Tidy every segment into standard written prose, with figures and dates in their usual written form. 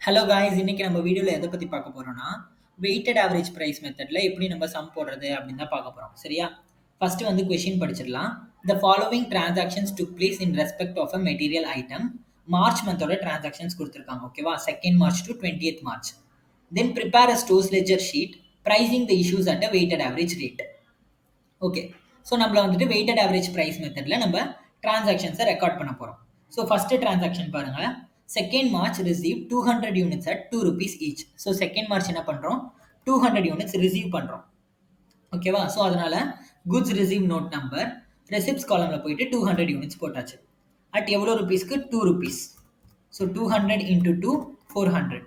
Hello guys, இன்னைக்கு நம்ம வீடியோவில் எதை பற்றி பார்க்க போகிறோம்னா வெயிட்டட் ஆவரேஜ் ப்ரைஸ் மெத்தடில் எப்படி நம்ம சம் போடுறது அப்படின்னு தான் பார்க்க போகிறோம். சரியா? ஃபர்ஸ்ட் வந்து கொஷின் படிச்சிடலாம். The following transactions took place in respect of a material item. March மந்தோட டிரான்சாக்ஷன்ஸ் கொடுத்துருக்காங்க. ஓகேவா? 2nd March to 20th March. Then prepare a stores ledger sheet pricing the issues at a weighted average rate. Okay, so நம்மள வந்துட்டு weighted average price மெத்தடில் நம்ம டிரான்சாக்ஷன்ஸை record பண்ண போகிறோம். So first transaction பாருங்கள். 2nd March received 200 units at 2 rupees each. So 2nd March என்ன பண்ணுறோம்? 200 units receive பண்ணுறோம். ஓகேவா? ஸோ அதனால் goods receive note number receipts காலமில் போயிட்டு 200 யூனிட்ஸ் போட்டாச்சு. அட் எவ்வளோ ருபீஸ்க்கு? 2 rupees. So 200 into 2 400.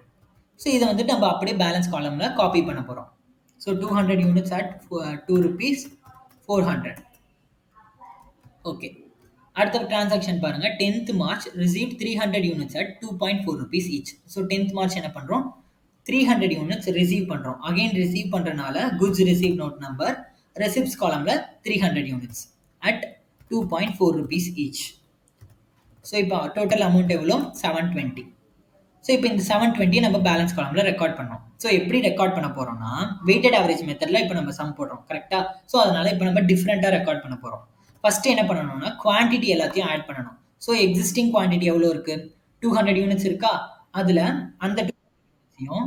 ஸோ இதை வந்துட்டு நம்ம அப்படியே பேலன்ஸ் காலமில் காப்பி பண்ண போகிறோம். So 200 units at 2 rupees 400. Okay, அடுத்த டிரான்சாக்ஷன் பாருங்க. 10th March received 300 units at 2.4 rupees each. So 10th March என்ன பண்ணுறோம்? 300 யூனிட்ஸ் ரிசீவ் பண்ணுறோம். அகைன் ரிசீவ் பண்ணுறதுனால goods receive note number receipts காலமில் 300 units at 2.4 rupees each. So இப்போ டோட்டல் அமௌண்ட் எவ்வளோ? 720. So இப்போ இந்த 720 நம்ம பேலன்ஸ் காலமில் ரெக்கார்ட் பண்ணோம். ஸோ எப்படி ரெக்கார்ட் பண்ண போகிறோம்னா வெயிட்டட் ஆவரேஜ் மெத்தடில் இப்போ நம்ம சம் போடுறோம். கரெக்டாக? ஸோ அதனால் இப்போ நம்ம டிஃப்ரெண்ட்டாக ரெக்கார்ட் பண்ண போகிறோம். ஃபஸ்ட்டு என்ன பண்ணணும்னா குவான்டிட்டி எல்லாத்தையும் ஆட் பண்ணணும். ஸோ எக்ஸிஸ்டிங் குவான்டிட்டி எவ்வளோ இருக்குது? 200 யூனிட்ஸ் இருக்கா? அதில் அந்த 200 யூனிட்ஸையும்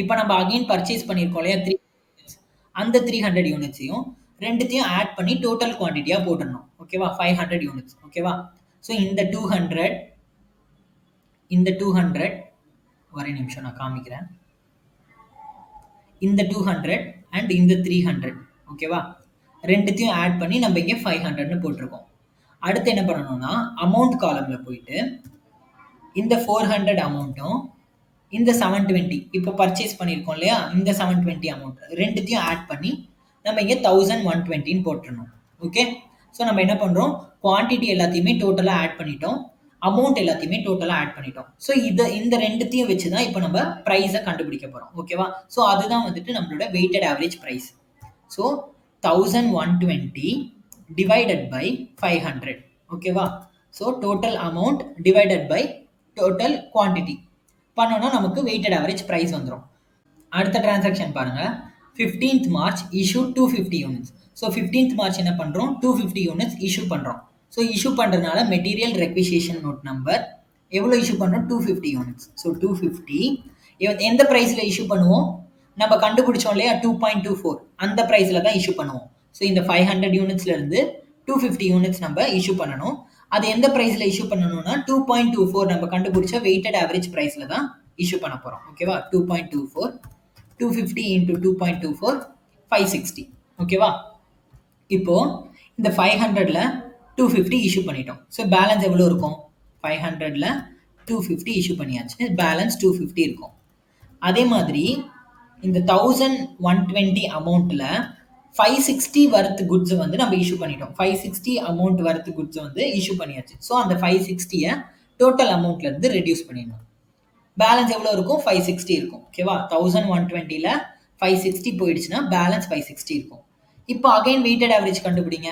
இப்போ நம்ம அகைன் பர்ச்சேஸ் பண்ணியிருக்கோம் இல்லையா 300 யூனிட்ஸ், அந்த 300 யூனிட்ஸையும் ரெண்டுத்தையும் ஆட் பண்ணி டோட்டல் குவான்டிட்டியாக போட்டுடணும். ஓகேவா? 500 யூனிட்ஸ். ஓகேவா? ஸோ இந்த 200 ஒரே நிமிஷம் நான் காமிக்கிறேன். இந்த 200 அண்ட் இந்த 300. ஓகேவா? ரெண்டுத்தையும் ஆட் பண்ணி நம்ம இங்கே 500ன்னு போட்டிருக்கோம். அடுத்து என்ன பண்ணணும்னா அமௌண்ட் காலமில் போயிட்டு இந்த 400 அமௌண்ட்டும் இந்த 720 இப்போ பர்ச்சேஸ் பண்ணியிருக்கோம் இல்லையா, இந்த 720 அமௌண்ட் ரெண்டுத்தையும் ஆட் பண்ணி நம்ம இங்கே 1120ன்னு போட்டுருணும். ஓகே, ஸோ நம்ம என்ன பண்ணுறோம்? குவான்டிட்டி எல்லாத்தையுமே டோட்டலாக ஆட் பண்ணிட்டோம், அமௌண்ட் எல்லாத்தையுமே டோட்டலாக ஆட் பண்ணிட்டோம். ஸோ இந்த ரெண்டுத்தையும் வச்சு தான் இப்போ நம்ம ப்ரைஸை கண்டுபிடிக்க போகிறோம். ஓகேவா? ஸோ அதுதான் வந்துட்டு நம்மளோட weighted average price. So 1120 divided by 500. ஓகேவா? So total amount divided by total quantity பண்ணோன்னா நமக்கு வெயிட்டட் ஆவரேஜ் ப்ரைஸ் வந்துடும். அடுத்த டிரான்சாக்ஷன் பாருங்க. 15th March issue 250 units. So 15th March என்ன பண்ணுறோம்? 250 யூனிட்ஸ் இஷ்யூ பண்ணுறோம். ஸோ இஷ்யூ பண்ணுறதுனால மெட்டீரியல் ரெக்விசிஷன் நோட் நம்பர் எவ்வளோ இஷ்யூ பண்ணுறோம்? 250 யூனிட்ஸ். ஸோ 250 எந்த ப்ரைஸில் இஷ்யூ பண்ணுவோம்? நம்ம கண்டுபிடிச்சோம் இல்லையா 2.24, அந்த ப்ரைஸில் தான் இஷ்யூ பண்ணுவோம். ஸோ இந்த 500 யூனிட்ஸ்லேருந்து 250 யூனிட்ஸ் நம்ம இஷ்யூ பண்ணணும். அது எந்த ப்ரைஸில் இஷ்யூ பண்ணணும்னா 2.24 நம்ம கண்டுபிடிச்ச வெயிட்டட் ஆவரேஜ் ப்ரைஸில் தான் இஷ்யூ பண்ண போகிறோம். ஓகேவா? 2.24 250 into 2.24 560. ஓகேவா? இப்போ இந்த 500ல் 250 இஷ்யூ பண்ணிட்டோம். ஸோ பேலன்ஸ் எவ்வளோ இருக்கும்? 500ல் 250 இஷ்யூ பண்ணியாச்சு, பேலன்ஸ் 250 இருக்கும். அதே மாதிரி இந்த 1120 அமௌண்ட்டில் 560 வர்த் குட்ஸ் வந்து நம்ம இஷ்யூ பண்ணிட்டோம். 560 அமௌண்ட் வர்த் குட்ஸ் வந்து இஷ்யூ பண்ணியாச்சு. ஸோ அந்த 560யை டோட்டல் அமௌண்ட்லேருந்து ரெடியூஸ் பண்ணிடணும். பேலன்ஸ் எவ்வளோ இருக்கும்? 560 இருக்கும். ஓகேவா? 1120ல் 560 போயிடுச்சுன்னா பேலன்ஸ் 560 இருக்கும். இப்போ அகைன் வெயிட்டட் ஆவரேஜ் கண்டுபிடிங்க.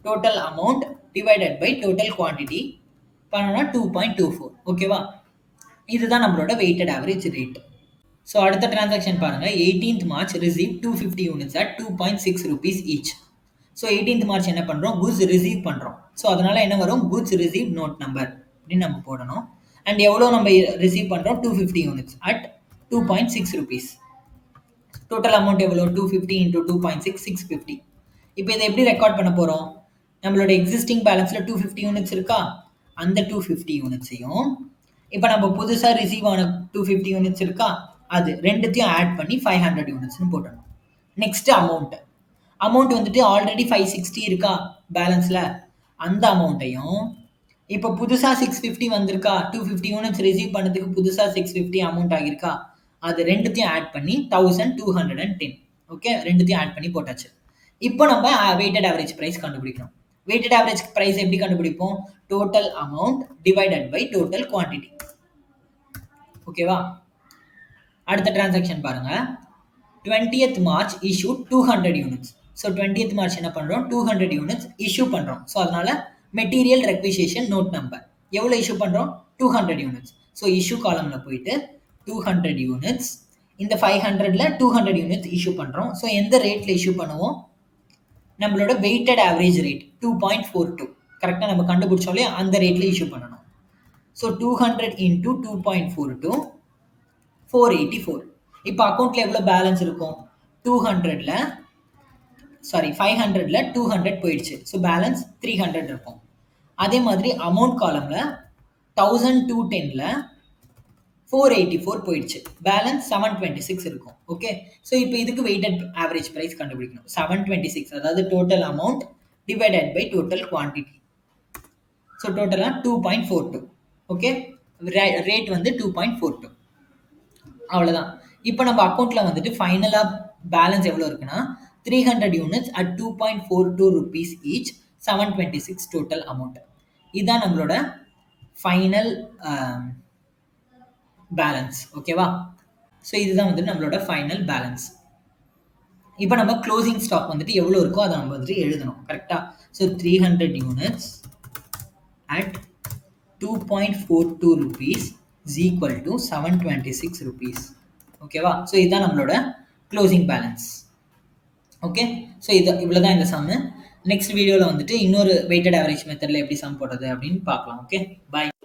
Total amount divided by total quantity பண்ணோன்னா 2.24. ஓகேவா? இதுதான் நம்மளோட வெயிட்டட் ஆவரேஜ் ரேட். ஸோ அடுத்த டிரான்சாக்ஷன் பாருங்கள். 18th March receive 250 units at 2.6 rupees each. So 18th March என்ன பண்ணுறோம்? குட்ஸ் ரிசீவ் பண்ணுறோம். ஸோ அதனால் என்ன வரும்? குட்ஸ் ரிசீவ் நோட் நம்பர் அப்படின்னு நம்ம போடணும். அண்ட் எவ்வளோ நம்ம ரிசீவ் பண்ணுறோம்? 250 units at 2.6 rupees. Total amount எவ்வளோ? 250 into 2.6 650. இப்போ இதை எப்படி ரெக்கார்ட் பண்ண போகிறோம்? நம்மளோட எக்ஸிஸ்டிங் பேலன்ஸில் 250 யூனிட்ஸ் இருக்கா, அந்த 250 யூனிட்ஸையும் இப்போ நம்ம புதுசாக ரிசீவ் ஆன 250 யூனிட்ஸ் இருக்கா, அது ரெண்டுத்தையும் ஆட் பண்ணி 500 யூனிட்ஸ்னு போட்டணும். நெக்ஸ்ட் அமௌண்ட் வந்துட்டு ஆல்ரெடி 560 இருக்கா பேலன்ஸில், அந்த அமௌண்ட்டையும் இப்போ புதுசாக 650 வந்திருக்கா, 250 யூனிட்ஸ் ரிசீவ் பண்ணதுக்கு புதுசாக 650 அமௌண்ட் ஆகியிருக்கா, அது ரெண்டுத்தையும் ஆட் பண்ணி 1210. ஓகே, ரெண்டுத்தையும் ஆட் பண்ணி போட்டாச்சு. இப்போ நம்ம வெயிட்டட் ஆவரேஜ் ப்ரைஸ் கண்டுபிடிக்கணும். வெயிட்டட் ஆவரேஜ் ப்ரைஸ் எப்படி கண்டுபிடிப்போம்? Total amount divided by total quantity. ஓகேவா? அடுத்த டிரான்சாக்ஷன் பாருங்க. 20th March issue 200 units. So 20th March என்ன பண்ணுறோம்? 200 யூனிட்ஸ் இஷ்யூ பண்ணுறோம். ஸோ அதனால மெட்டீரியல் ரெக்விசிஷன் நோட் நம்பர் எவ்வளோ இஷ்யூ பண்ணுறோம்? 200 யூனிட்ஸ். ஸோ இஷ்யூ காலமில் போயிட்டு 200 யூனிட்ஸ், இந்த 500ல் 200 யூனிட்ஸ் இஷ்யூ பண்ணுறோம். ஸோ எந்த ரேட்டில் இஷ்யூ பண்ணுவோம்? நம்மளோட வெயிட்டட் ஆவரேஜ் ரேட் 2.42 கரெக்டாக நம்ம கண்டுபிடிச்சோம் இல்லையா, அந்த ரேட்டில் இஷ்யூ பண்ணணும். So 200 into 2.42 484. இப்போ அக்கௌண்ட்டில் எவ்வளோ பேலன்ஸ் இருக்கும்? 200ல் 500ல் 200 போயிடுச்சு. ஸோ பேலன்ஸ் 300 இருக்கும். அதே மாதிரி அமௌண்ட் காலமில் 1210ல் 484 போயிடுச்சு. பேலன்ஸ் 726 இருக்கும். ஓகே, ஸோ இப்போ இதுக்கு வெயிட்டட் ஆவரேஜ் ப்ரைஸ் கண்டுபிடிக்கணும். 726 அதாவது total amount divided by total quantity. So டோட்டலாக 2.42. ஓகே, ரேட் வந்து 2.42. அவ்வளோதான். இப்போ நம்ம அக்கௌண்ட்டில் வந்துட்டு ஃபைனலாக பேலன்ஸ் எவ்வளோ இருக்குன்னா 300 units at 2.42 rupees each, 726 total amount. இதுதான் நம்மளோட ஃபைனல் பேலன்ஸ். ஓகேவா? ஸோ இதுதான் வந்துட்டு நம்மளோட ஃபைனல் பேலன்ஸ். இப்போ நம்ம க்ளோசிங் ஸ்டாக் வந்துட்டு எவ்வளோ இருக்கோ அதை நம்ம வந்துட்டு எழுதணும். கரெக்டாக? So 300 units at 2.42 rupees is equal to 726 rupees. ஓகேவா? ஸோ இதுதான் நம்மளோட க்ளோசிங் பேலன்ஸ். ஓகே, ஸோ இவ்வளோ தான் இந்த சம்மு. நெக்ஸ்ட் வீடியோவில் வந்துட்டு இன்னொரு வெயிட்டட் ஆவரேஜ் மெத்தடில் எப்படி சம் போடுறது அப்படின்னு பார்க்கலாம். ஓகே, பாய்.